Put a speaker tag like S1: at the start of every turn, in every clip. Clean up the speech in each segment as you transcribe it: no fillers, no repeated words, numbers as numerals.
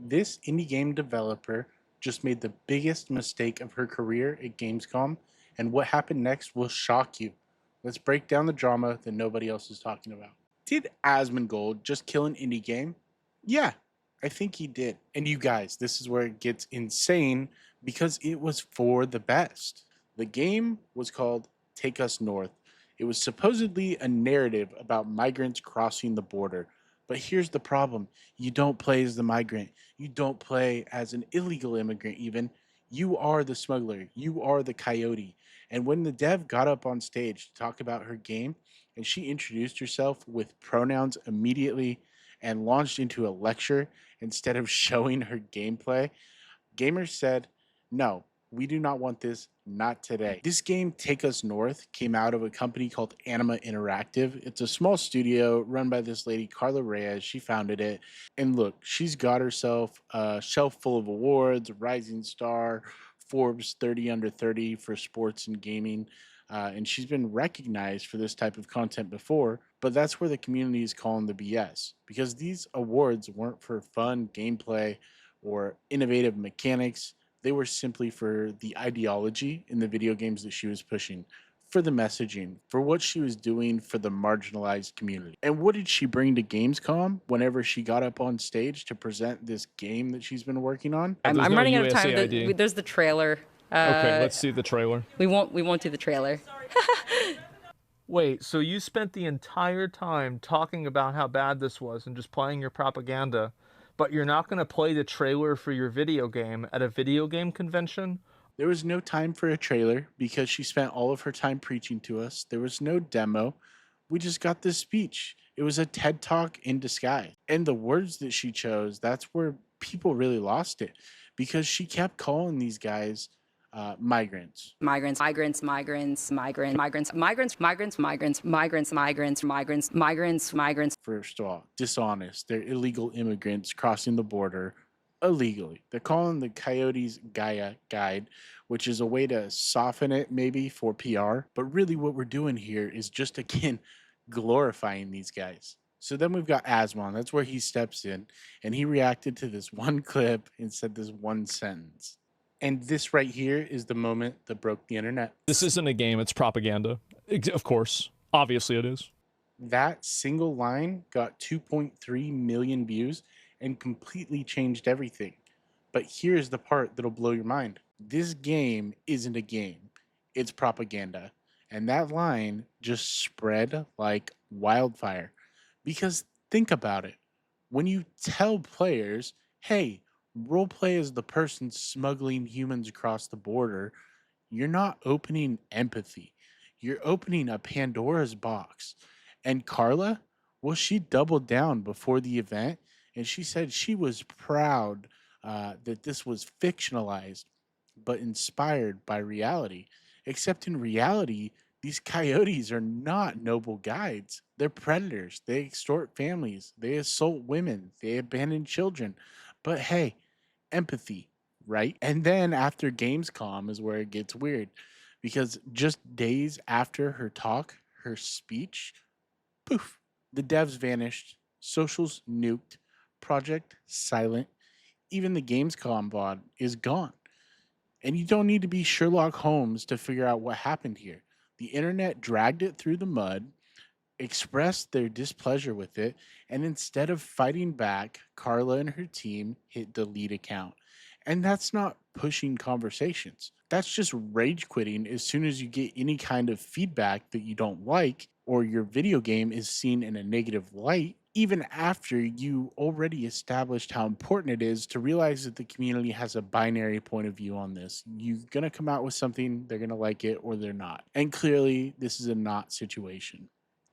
S1: This indie game developer just made the biggest mistake of her career at Gamescom, and what happened next will shock you. Let's break down the drama that nobody else is talking about. Did Asmongold just kill an indie game? Yeah, I think he did. And you guys, this is where it gets insane because it was for the best. The game was called Take Us North. It was supposedly a narrative about migrants crossing the border. But here's the problem: you don't play as the migrant, you don't play as an illegal immigrant, even. You are the smuggler, you are the coyote. And when the dev got up on stage to talk about her game, and she introduced herself with pronouns immediately and launched into a lecture instead of showing her gameplay, gamers said, no, we do not want this, not today. This game, Take Us North, came out of a company called Anima Interactive. It's a small studio run by this lady, Carla Reyes. She founded it. And look, she's got herself a shelf full of awards, Rising Star, Forbes 30 under 30 for sports and gaming. And she's been recognized for this type of content before, but that's where the community is calling the BS because these awards weren't for fun gameplay or innovative mechanics. They were simply for the ideology in the video games that she was pushing, for the messaging, for what she was doing for the marginalized community. And what did she bring to Gamescom whenever she got up on stage to present this game that she's been working on?
S2: I'm,
S3: There's
S2: I'm
S3: no
S2: running out of time.
S3: USAID.
S2: There's the trailer.
S3: Okay, let's see the trailer.
S2: We won't do the trailer.
S3: Wait, so you spent the entire time talking about how bad this was and just playing your propaganda, but you're not going to play the trailer for your video game at a video game convention?
S1: There was no time for a trailer because she spent all of her time preaching to us. There was no demo. We just got this speech. It was a TED Talk in disguise. And the words that she chose, that's where people really lost it because she kept calling these guys migrants.
S2: Migrants, migrants, migrants, migrant, migrants, migrants, migrants, migrants, migrants, migrants, migrants, migrants, migrants.
S1: First of all, dishonest. They're illegal immigrants crossing the border illegally. They're calling the Coyotes Gaia Guide, which is a way to soften it maybe for PR. But really, what we're doing here is just again glorifying these guys. So then we've got Asmon. That's where he steps in and he reacted to this one clip and said this one sentence. And this right here is the moment that broke the internet.
S3: This isn't a game, it's propaganda. Of course. Obviously it is.
S1: That single line got 2.3 million views and completely changed everything. But here's the part that'll blow your mind. This game isn't a game, it's propaganda. And that line just spread like wildfire. Because think about it. When you tell players, hey, roleplay as the person smuggling humans across the border, you're not opening empathy. You're opening a Pandora's box. And Carla, well, she doubled down before the event and she said she was proud that this was fictionalized but inspired by reality. Except in reality, these coyotes are not noble guides. They're predators. They extort families. They assault women. They abandon children. But hey, empathy, right? And then after Gamescom is where it gets weird because just days after her talk, her speech, poof, the devs vanished, socials nuked, project silent, even the Gamescom VOD is gone. And you don't need to be Sherlock Holmes to figure out what happened here. The internet dragged it through the mud, expressed their displeasure with it, and instead of fighting back, Carla and her team hit delete account. And that's not pushing conversations. That's just rage quitting as soon as you get any kind of feedback that you don't like or your video game is seen in a negative light, even after you already established how important it is to realize that the community has a binary point of view on this. You're going to come out with something, they're going to like it or they're not. And clearly, this is a not situation.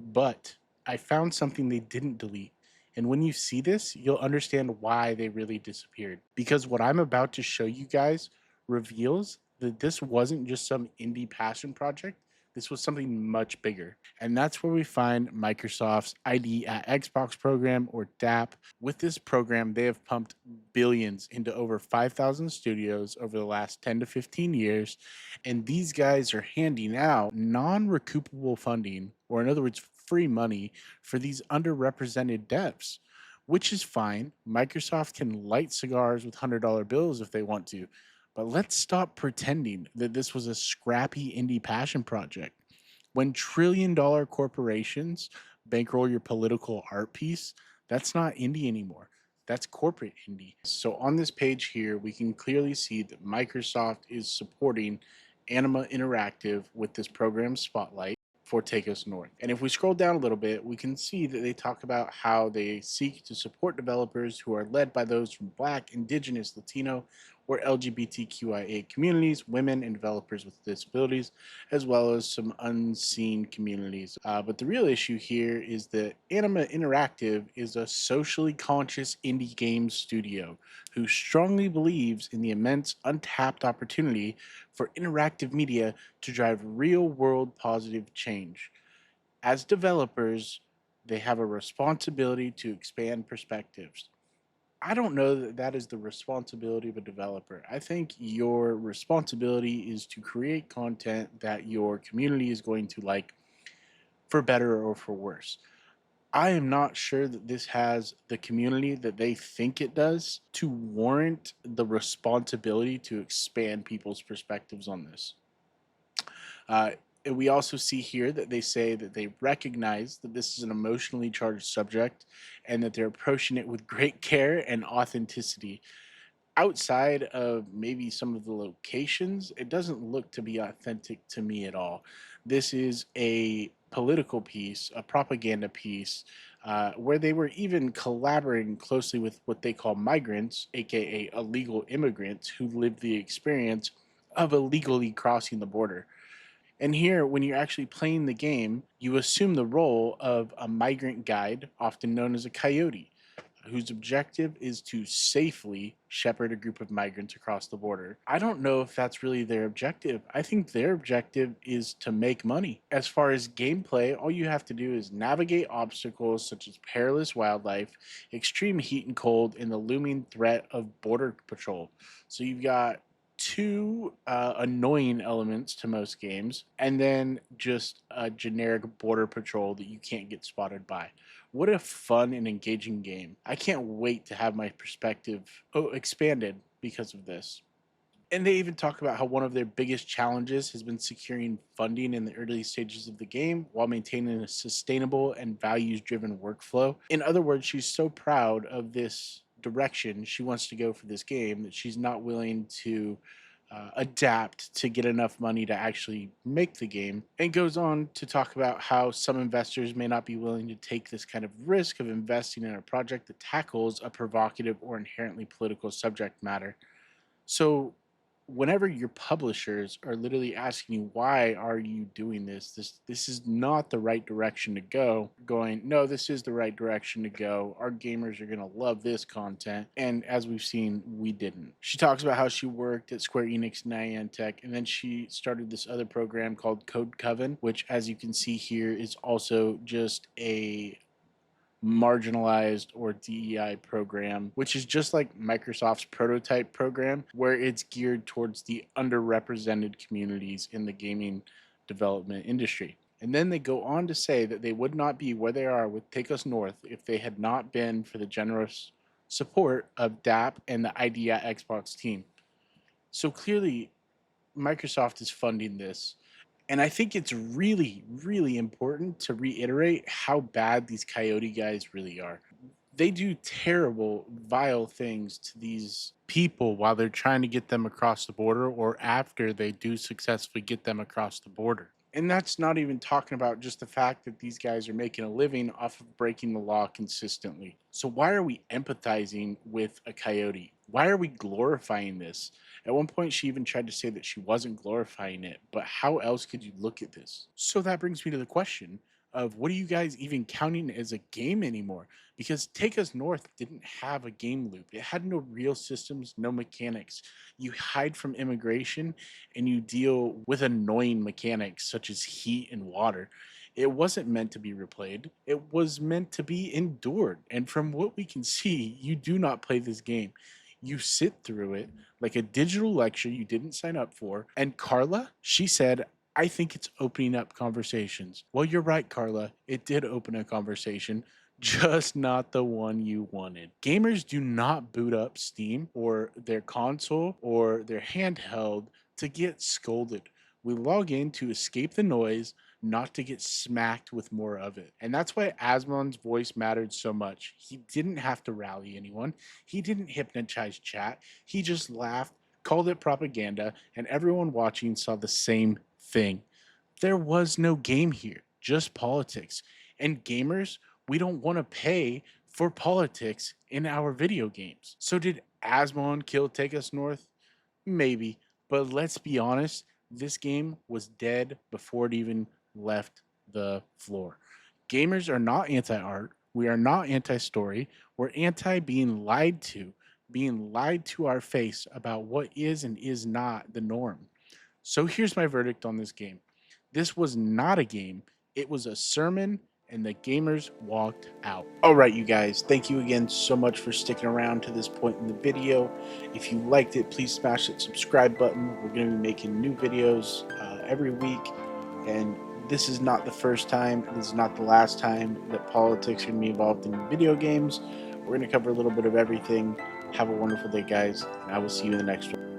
S1: But I found something they didn't delete. And when you see this, you'll understand why they really disappeared. Because what I'm about to show you guys reveals that this wasn't just some indie passion project. This was something much bigger. And that's where we find Microsoft's ID at Xbox program, or DAP. With this program, they have pumped billions into over 5,000 studios over the last 10 to 15 years. And these guys are handing out non-recoupable funding, or in other words, free money for these underrepresented devs. which is fine. Microsoft can light cigars with $100 bills if they want to. But let's stop pretending that this was a scrappy indie passion project. When trillion-dollar corporations bankroll your political art piece, that's not indie anymore. That's corporate indie. So on this page here, we can clearly see that Microsoft is supporting Anima Interactive with this program Spotlight for Take Us North. And if we scroll down a little bit, we can see that they talk about how they seek to support developers who are led by those from Black, Indigenous, Latino, or LGBTQIA communities, women, and developers with disabilities, as well as some unseen communities. But the real issue here is that Anima Interactive is a socially conscious indie game studio who strongly believes in the immense untapped opportunity for interactive media to drive real world positive change. As developers, they have a responsibility to expand perspectives. I don't know that that is the responsibility of a developer. I think your responsibility is to create content that your community is going to like, for better or for worse. I am not sure that this has the community that they think it does to warrant the responsibility to expand people's perspectives on this. Uh, and we also see here that they say that they recognize that this is an emotionally charged subject and that they're approaching it with great care and authenticity. Outside of maybe some of the locations, it doesn't look to be authentic to me at all. This is a political piece, a propaganda piece, where they were even collaborating closely with what they call migrants, aka illegal immigrants, who lived the experience of illegally crossing the border. And here, when you're actually playing the game, you assume the role of a migrant guide, often known as a coyote, whose objective is to safely shepherd a group of migrants across the border. I don't know if that's really their objective. I think their objective is to make money. As far as gameplay, all you have to do is navigate obstacles such as perilous wildlife, extreme heat and cold, and the looming threat of border patrol. So you've got two annoying elements to most games, and then just a generic border patrol that you can't get spotted by. What a fun and engaging game. I can't wait to have my perspective expanded because of this. And they even talk about how one of their biggest challenges has been securing funding in the early stages of the game while maintaining a sustainable and values driven workflow. In other words, she's so proud of this direction she wants to go for this game that she's not willing to adapt to get enough money to actually make the game. And goes on to talk about how some investors may not be willing to take this kind of risk of investing in a project that tackles a provocative or inherently political subject matter. So whenever your publishers are literally asking you, why are you doing this is not the right direction to go, going, no, this is the right direction to go, our gamers are going to love this content. And as we've seen, we didn't. She talks about how she worked at Square Enix Niantic, and then she started this other program called Code Coven, which, as you can see here, is also just a marginalized or DEI program, which is just like Microsoft's prototype program, where it's geared towards the underrepresented communities in the gaming development industry. And then they go on to say that they would not be where they are with Take Us North if they had not been for the generous support of DAP and the Idea Xbox team. So clearly, Microsoft is funding this. And I think it's really, really important to reiterate how bad these coyote guys really are. They do terrible, vile things to these people while they're trying to get them across the border or after they do successfully get them across the border. And that's not even talking about just the fact that these guys are making a living off of breaking the law consistently. So, why are we empathizing with a coyote? Why are we glorifying this? At one point, she even tried to say that she wasn't glorifying it, but how else could you look at this? So, that brings me to the question of, what are you guys even counting as a game anymore? Because Take Us North didn't have a game loop, it had no real systems, no mechanics. You hide from immigration and you deal with annoying mechanics such as heat and water. It wasn't meant to be replayed, it was meant to be endured. And from what we can see, you do not play this game. You sit through it like a digital lecture you didn't sign up for. And Carla, she said, I think it's opening up conversations. Well, you're right, Carla. It did open a conversation. just not the one you wanted. Gamers do not boot up Steam or their console or their handheld to get scolded. We log in to escape the noise, not to get smacked with more of it. And that's why Asmon's voice mattered so much. He didn't have to rally anyone, he didn't hypnotize chat. He just laughed, called it propaganda, and everyone watching saw the same thing. There was no game here, just politics. And gamers, we don't want to pay for politics in our video games. So did Asmon kill Take Us North? Maybe. But let's be honest, this game was dead before it even left the floor. Gamers are not anti art. We are not anti story. We're anti being lied to our face about what is and is not the norm. So here's my verdict on this game. This was not a game, it was a sermon, and the gamers walked out. All right, you guys, thank you again so much for sticking around to this point in the video. If you liked it, please smash that subscribe button. We're going to be making new videos every week, and this is not the first time, this is not the last time that politics are going to be involved in video games. We're going to cover a little bit of everything. Have a wonderful day, guys, and I will see you in the next one.